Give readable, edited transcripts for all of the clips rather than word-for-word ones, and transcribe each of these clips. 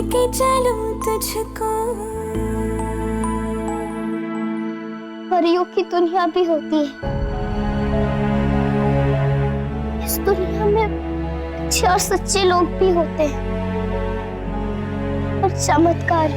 लेके चलूं तुझको। परियों की दुनिया भी होती है, इस दुनिया में अच्छे और सच्चे लोग भी होते हैं और चमत्कार।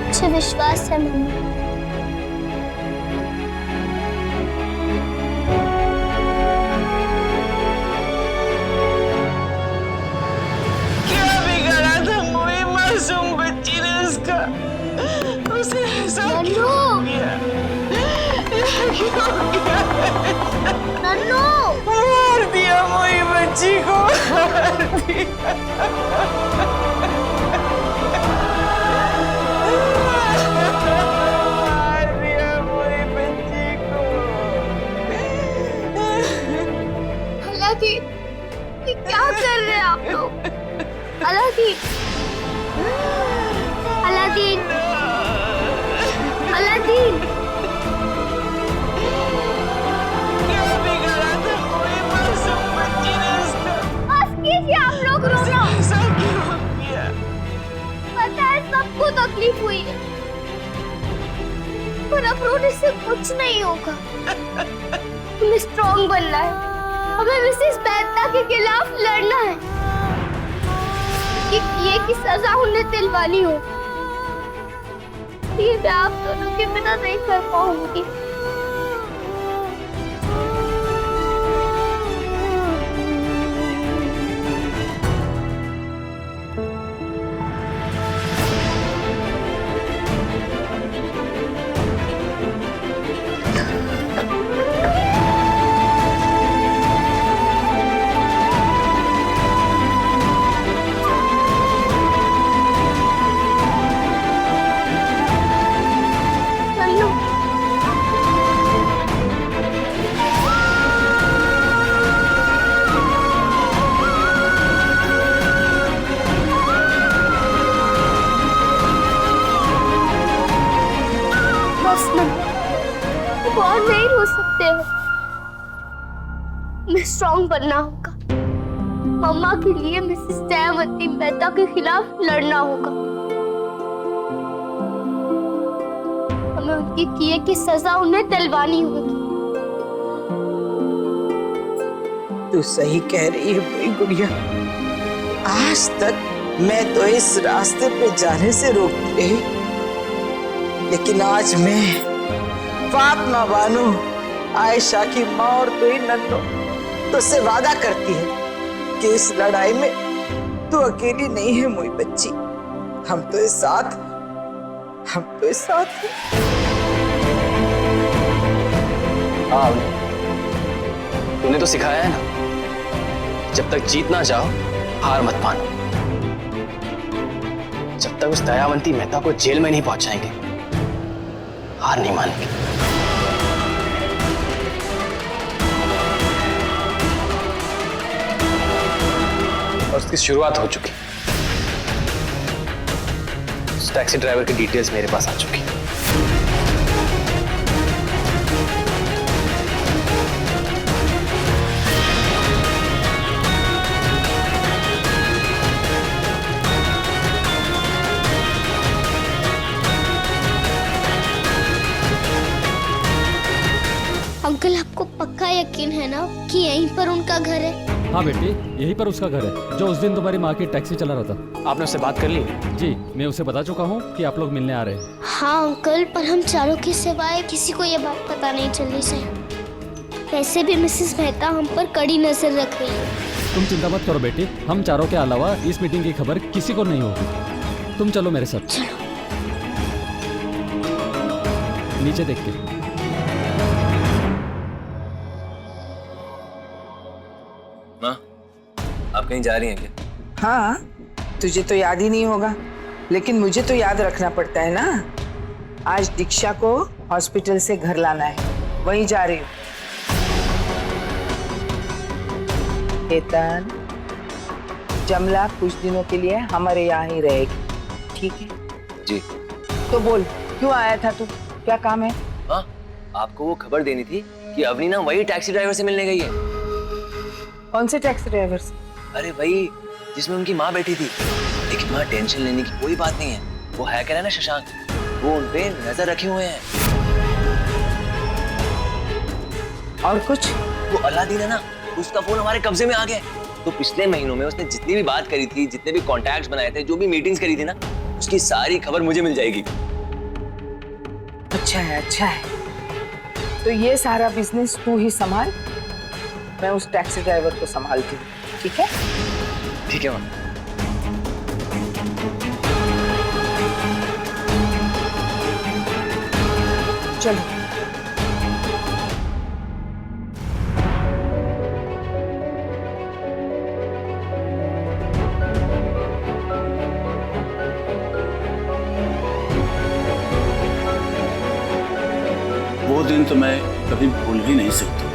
मुझे विश्वास है मम्मी। क्या बिगाड़ा था मोई मासूम बच्ची ने उसका? उसे ऐसा क्यों किया? नन्नू, मार दिया मोई बच्ची को, मार दिया। मार दिया मोई बच्ची को। अलादीन, ये क्या कर रहे हैं आप लोग? Aladdin, Aladdin, Aladdin. क्या बिगाड़ा था मोई मासूम बच्ची ने उसका? बस कीजिए आप लोग रोना। ऐसा क्यों किया? पता है सबको तकलीफ हुई है, पर अब रोने से कुछ नहीं होगा। हमें स्ट्रॉन्ग बनना है, हमें मिसेस मेहता के खिलाफ लड़ना है। ये की सजा उन्हें दिलवानी हो, ये मैं आप दोनों के बिना नहीं कर पाऊंगी। और नहीं रो सकते हो, मैं स्ट्रॉन्ग बनना होगा। मम्मा के लिए मिसेस दयावंती मेहता के खिलाफ लड़ना होगा। हमें उनके किए की सजा उन्हें दिलवानी होगी। तू सही कह रही है मेरी गुड़िया। आज तक मैं तो इस रास्ते पे जाने से रोकती रही, लेकिन आज मैं फातिमा बानो, आयशा की माँ और तू ही नन्नू तुझसे वादा करती है कि इस लड़ाई में तू अकेली नहीं है मोई बच्ची। हम तो इस साथ हैं। हाँ, तूने तो सिखाया है ना, जब तक जीत ना जाओ हार मत मानो। जब तक उस दयावंती मेहता को जेल में नहीं पहुंचाएंगे हार नहीं मानेंगे। और उसकी शुरुआत हो चुकी। उस टैक्सी ड्राइवर की डिटेल्स मेरे पास आ चुकी। अंकल, आपको पक्का यकीन है ना कि यहीं पर उनका घर है? हाँ बेटी, यहीं पर उसका घर है, जो उस दिन तुम्हारी माँ की टैक्सी चला रहा था। आपने उससे बात कर ली? जी, मैं उसे बता चुका हूँ कि आप लोग मिलने आ रहे हैं। हाँ अंकल, पर हम चारों के सिवाय किसी को ये बात पता नहीं चलनी चाहिए। वैसे भी मिसेस मेहता हम पर कड़ी नजर रख रही है। तुम चिंता मत करो बेटी, हम चारों के अलावा इस मीटिंग की खबर किसी को नहीं होगी। तुम चलो मेरे साथ। चलो। नीचे देख के। माँ, आप कहीं जा रही हैं क्या? हाँ, तुझे तो याद ही नहीं होगा, लेकिन मुझे तो याद रखना पड़ता है ना। आज दीक्षा को हॉस्पिटल से घर लाना है, वहीं जा रही हूँ। केतन, जमला कुछ दिनों के लिए हमारे यहाँ ही रहेगी, ठीक है? जी। तो बोल, क्यों आया था तू? क्या काम है? हाँ, आपको वो खबर देनी थी कि अवनी ना वही टैक्सी ड्राइवर से मिलने गई है। कौन से टैक्सी ड्राइवर से? अरे वही जिसमें उनकी माँ बैठी थी। लेकिन माँ टेंशन लेने की कोई बात नहीं है, वो हैकर है ना शशांक, वो उनपे नजर रखे हुए हैं। और कुछ? वो अलादीन है ना, उसका फोन हमारे कब्जे में आ गया। तो पिछले महीनों में उसने जितनी भी बात करी थी, जितने भी कॉन्टैक्ट्स बनाए थे, जो भी मीटिंग्स करी थी ना, उसकी सारी खबर मुझे मिल जाएगी। अच्छा है, अच्छा है। तो ये सारा बिजनेस तू ही संभाल, मैं उस टैक्सी ड्राइवर को संभालती हूँ, ठीक है? ठीक है माँ। चलो। वो दिन तो मैं कभी भूल ही नहीं सकता।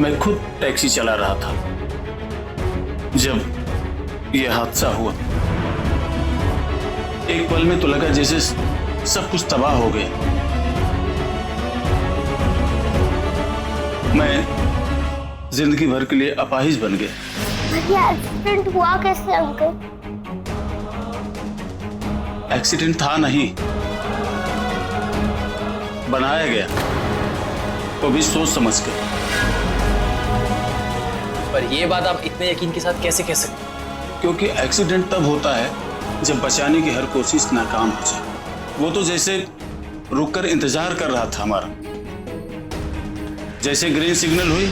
मैं खुद टैक्सी चला रहा था जब यह हादसा हुआ। एक पल में तो लगा जैसे सब कुछ तबाह हो गया। मैं जिंदगी भर के लिए अपाहिज बन गया। ये एक्सीडेंट हुआ कैसे अंकल? एक्सीडेंट था नहीं, बनाया गया, वो भी सोच समझ कर। पर ये बात आप इतने यकीन के साथ कैसे कह सकते? क्योंकि एक्सीडेंट तब होता है जब बचाने की हर कोशिश नाकाम हो जाए। वो तो जैसे रुककर इंतजार कर रहा था हमारा। जैसे ग्रीन सिग्नल हुई,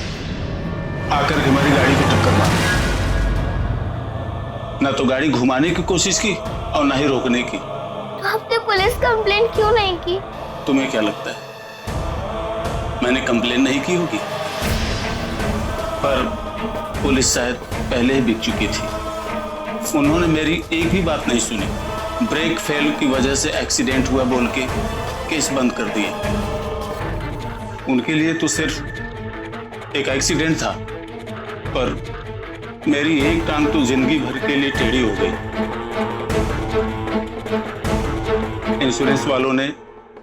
आकर हमारी गाड़ी को टक्कर मारी। ना तो गाड़ी घुमाने की कोशिश की और ना ही रोकने की। तो आपने पुलिस कंप्लेंट क्यों नहीं की? तुम्हें क्या लगता है मैंने कंप्लेन नहीं की होगी? पर पुलिस शायद पहले ही बिक चुकी थी। उन्होंने मेरी एक भी बात नहीं सुनी। ब्रेक फेल की वजह से एक्सीडेंट हुआ बोल के केस बंद कर दिए। उनके लिए तो सिर्फ एक एक्सीडेंट था, पर मेरी एक टांग तो जिंदगी भर के लिए टेढ़ी हो गई। इंश्योरेंस वालों ने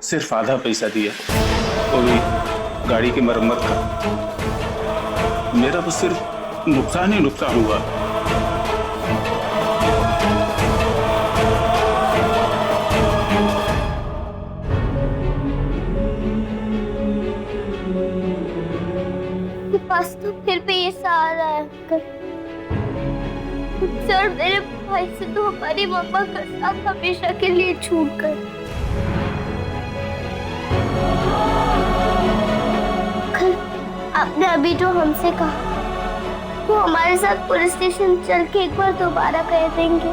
सिर्फ आधा पैसा दिया, वो भी गाड़ी की मरम्मत का। मेरा तो सिर्फ नुकसान ही नुकसान हुआ। बस तो फिर भी ये सहारा है अंकल। मुझसे और मेरे भाई से तो हमारी मम्मा का साथ हमेशा के लिए छूट गए। अंकल, आपने अभी जो हमसे कहा वो हमारे साथ पुलिस स्टेशन चल के एक बार दोबारा कह देंगे,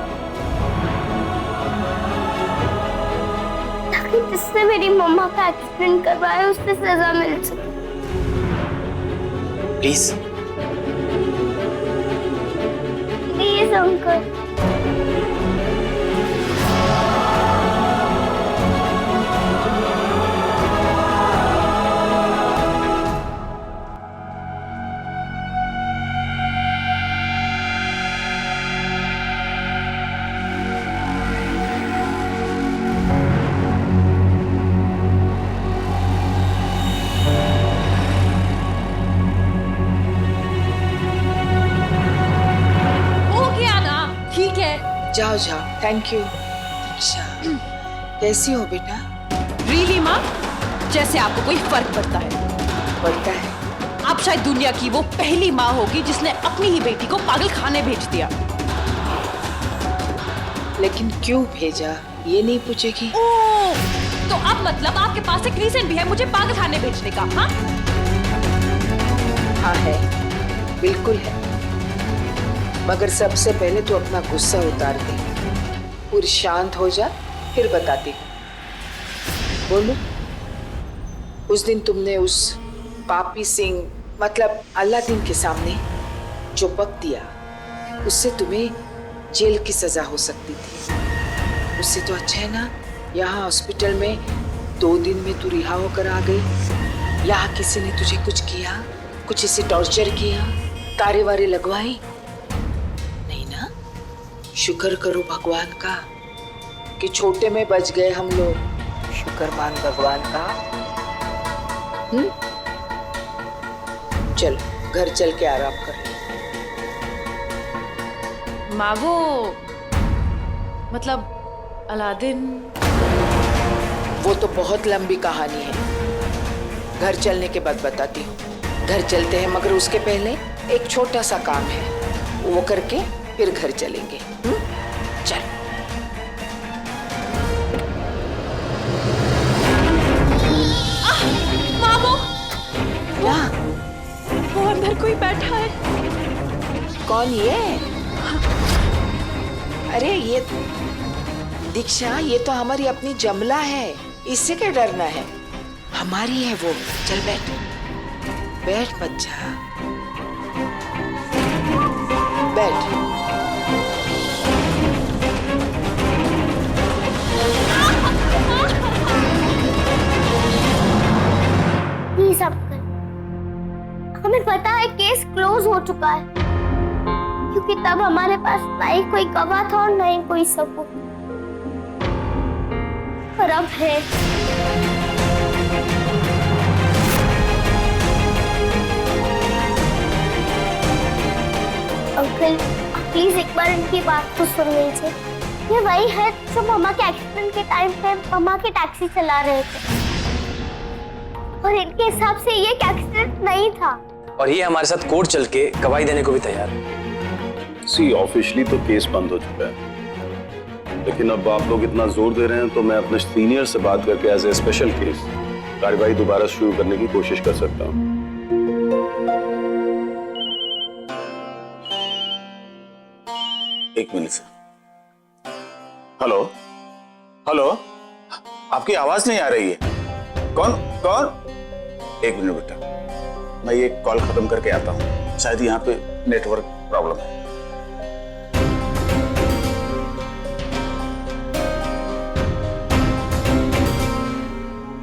ताकि जिसने मेरी मम्मा का एक्सीडेंट करवाया उससे सजा मिल सके। Please please uncle. जाओ जाओ, थैंक यू। अच्छा, कैसी हो बेटा? रियली माँ, जैसे आपको कोई फर्क पड़ता है। पड़ता है? आप शायद दुनिया की वो पहली माँ होगी जिसने अपनी ही बेटी को पागल खाने भेज दिया। लेकिन क्यों भेजा ये नहीं पूछेगी? ओह, तो अब मतलब आपके पास एक रीजन भी है मुझे पागल खाने भेजने का? हाँ हाँ है, बिल्कुल है। मगर सबसे पहले तो अपना गुस्सा उतार दे, पूरी शांत हो जा, फिर बताती हूँ। बोलो, उस दिन तुमने उस पापी सिंह मतलब अलादीन के सामने जो बक दिया, उससे तुम्हें जेल की सजा हो सकती थी। उससे तो अच्छा है ना यहाँ हॉस्पिटल में 2 दिन में तू रिहा होकर आ गई। यहाँ किसी ने तुझे कुछ किया, कुछ इसे टॉर्चर किया, तारे वारे लगवाई नहीं ना? शुक्र करो भगवान का कि छोटे में बच गए हम लोग। शुक्र मान भगवान का। चलो घर चल के आराम कर लो। माँ वो मतलब अलादीन। वो तो बहुत लंबी कहानी है, घर चलने के बाद बताती हूँ। घर चलते हैं, मगर उसके पहले एक छोटा सा काम है, वो करके फिर घर चलेंगे। चल। माँ क्या? वो अंदर कोई बैठा है। कौन ये? अरे ये दीक्षा, ये तो हमारी अपनी जमला है, इससे क्या डरना है? हमारी है वो। चल बैठ, बैठ बच्चा, बैठ। प्लीज अंकल, हमें पता है केस क्लोज हो चुका है, क्योंकि तब हमारे पास ना ही कोई गवाह था और ना ही कोई सबूत, पर अब है। अंकल प्लीज एक बार इनकी बात तो सुन लीजिए। ये वही है जो मामा के एक्सीडेंट के टाइम पे मामा की टैक्सी चला रहे थे, और इनके हिसाब से ये एक्सीडेंट नहीं था, और ये हमारे साथ कोर्ट चल के गवाही देने को भी तैयार है। ऑफिशियली तो केस बंद हो चुका है, लेकिन अब आप लोग इतना जोर दे रहे हैं तो मैं अपने सीनियर से बात करके एज ए स्पेशल केस कार्यवाही दोबारा शुरू करने की कोशिश कर सकता हूँ। एक मिनट से। हेलो हेलो, आपकी आवाज नहीं आ रही है। कौन कौन? एक मिनट बेटा, मैं ये कॉल खत्म करके आता हूँ, शायद यहाँ पे नेटवर्क प्रॉब्लम है।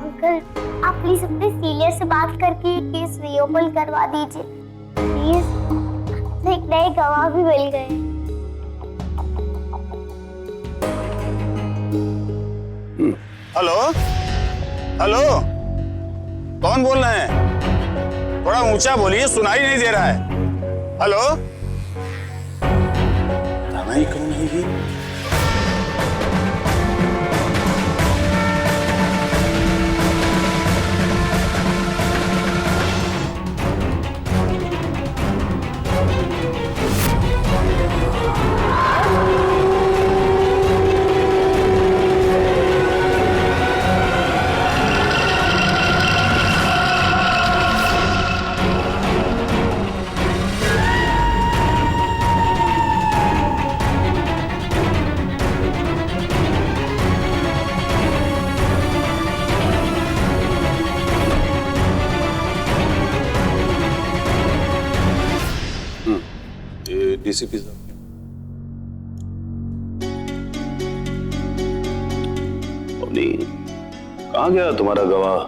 अंकल आप प्लीज अपने सीनियर से बात करके ये केस रीओपन करवा दीजिए प्लीज। एक नए गवाह भी मिल गए। हेलो हेलो, कौन बोल रहे हैं? थोड़ा ऊंचा बोलिए, सुनाई नहीं दे रहा है। हेलो, ही कौन है ये? डीसीपी साहब, नहीं, कहाँ गया तुम्हारा गवाह?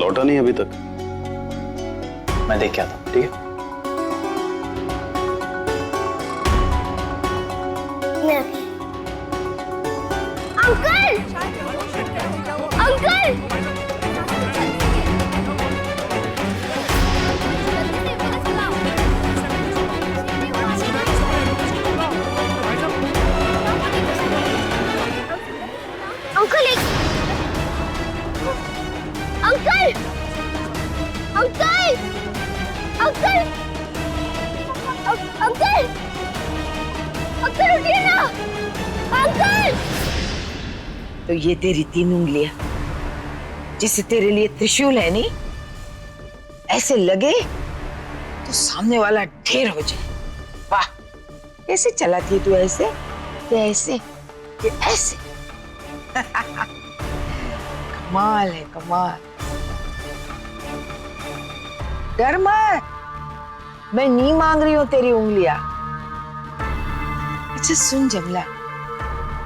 लौटा नहीं अभी तक। मैं देख के आता हूँ, ठीक है? Uncle uncle uncle uncle uncle uncle uncle उठिए ना अंकल। तो ये तेरी 3 उंगलियां जिसे तेरे लिए त्रिशूल है, नहीं? ऐसे लगे तो सामने वाला ढेर हो जाए। वाह, कैसे चलाती है तू? ऐसे ये ऐसे ये ऐसे कमाल है, कमाल। डर मत, मैं नहीं मांग रही हूँ तेरी उंगलियां। अच्छा सुन जमला,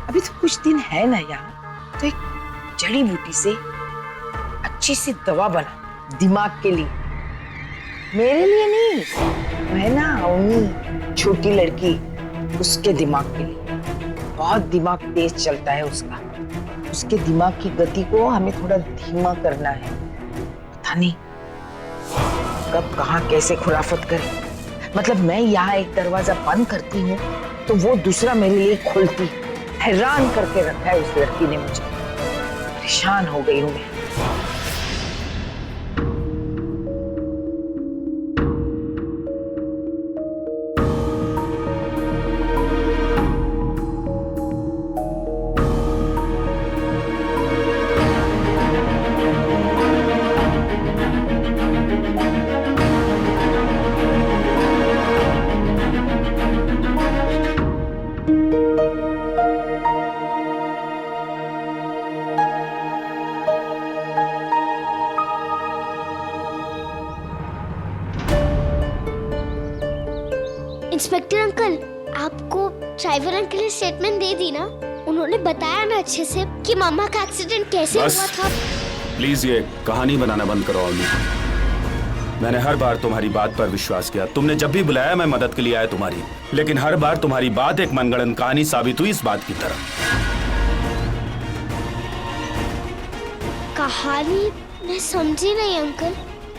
अभी तो कुछ दिन है ना यहाँ, तो एक जड़ी बूटी से अच्छी सी दवा बना दिमाग के लिए। मेरे लिए नहीं, है ना उन्हीं छोटी लड़की, उसके दिमाग के लिए। बहुत दिमाग तेज चलता है उसका। उसके दिमाग की गति को हमें थोड़ा धीमा करना है। पता नहीं कब कहाँ कैसे खुराफत करे। मतलब मैं यहाँ एक दरवाजा बंद करती हूँ तो वो दूसरा मेरे लिए खुलती है। हैरान करके रखा है उस लड़की ने मुझे, परेशान हो गई हूँ मैं। इंस्पेक्टर अंकल, आपको ड्राइवर अंकल ने स्टेटमेंट दे दी ना? उन्होंने बताया ना अच्छे से कि मामा का एक्सीडेंट कैसे बस। हुआ था? प्लीज ये कहानी बनाना बंद करो अवनी। मैंने हर बार तुम्हारी बात पर विश्वास किया। तुमने जब भी बुलाया मैं मदद के लिए आया तुम्हारी, लेकिन हर बार तुम्हारी बात एक मनगढ़ंत कहानी साबित हुई इस बात की तरह। कहानी मैं समझी नहीं अंकल।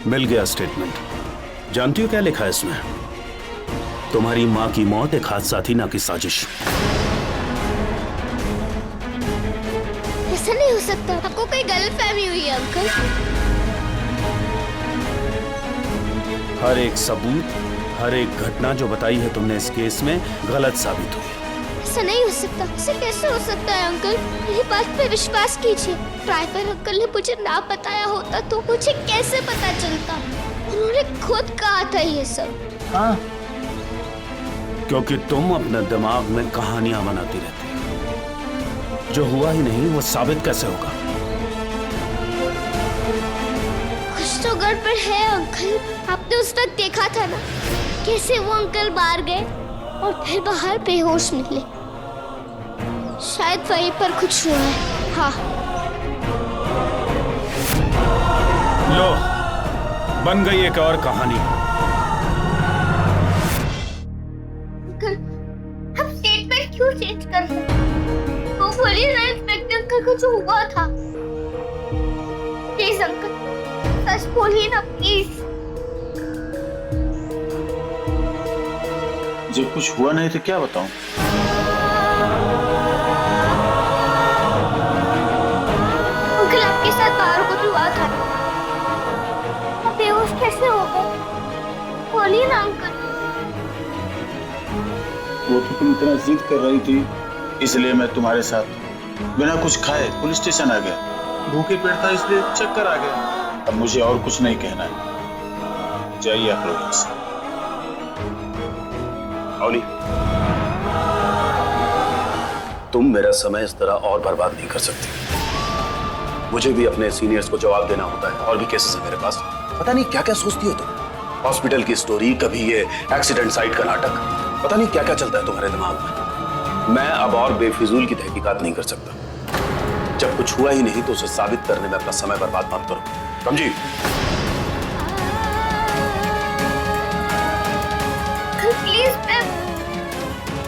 मिल गया स्टेटमेंट। जानती हो क्या लिखा है इसमें? तुम्हारी माँ की मौत एक हादसा थी, ना कि साजिश। ऐसा नहीं हो सकता, आपको कोई गलतफहमी हुई है अंकल। हर एक सबूत, हर एक घटना जो बताई है तुमने इस केस में गलत साबित हुई। ऐसा नहीं हो सकता। ऐसा कैसे हो सकता है अंकल? मेरी बात पे विश्वास कीजिए। ड्राइवर अंकल ने मुझे ना बताया होता तो मुझे कैसे पता चलता? उन्होंने खुद कहा था ये सब। हाँ, क्योंकि तुम अपने दिमाग में कहानियां बनाती रहती हो। जो हुआ ही नहीं वो साबित कैसे होगा? कुछ तो गड़बड़ है अंकल। आपने उस वक्त देखा था ना कैसे वो अंकल बाहर गए और फिर बाहर बेहोश निकले। शायद वहीं पर कुछ हुआ है। हाँ, लो, बन गई एक और कहानी। अंकल, आप स्टेटमेंट क्यों चेंज कर रहे हैं? वो बोलिए ना इंस्पेक्टर अंकल को जो हुआ था। प्लीज अंकल, सच बोलिए ना प्लीज। जब कुछ हुआ नहीं तो क्या बताऊं? अंकल, आपके साथ बाहर कुछ हुआ था? आप बेहोश कैसे हो गए? बोलिए ना अंकल। वो तो तुम इतना जिद कर रही थी, इसलिए मैं तुम्हारे साथ बिना कुछ खाए पुलिस स्टेशन आ गया। भूखे पेट था इसलिए चक्कर आ गया। अब मुझे और कुछ नहीं कहना है। जाइए आप लोग यहाँ से। अवनी, तुम मेरा समय इस तरह और बर्बाद नहीं कर सकती। मुझे भी अपने सीनियर्स को जवाब देना होता है, और भी केसेस है मेरे पास। पता नहीं क्या क्या सोचती हो तुम। हॉस्पिटल की स्टोरी, कभी ये एक्सीडेंट साइट का नाटक, पता नहीं क्या क्या चलता है तुम्हारे दिमाग में। मैं अब और बेफिजूल की तहकीकात नहीं कर सकता। जब कुछ हुआ ही नहीं तो उसे साबित करने में अपना समय बर्बाद मत करो, समझी? Please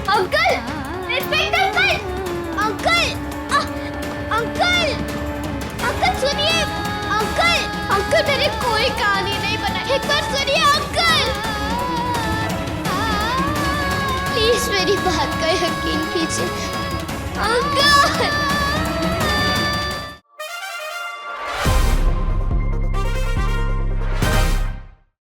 uncle, inspector uncle, uncle, uncle सुनिए। अंकल मैंने कोई कहानी नहीं बनाई। एक बार सुनिए अंकल, प्लीज मेरी बात का यकीन कीजिए अंकल।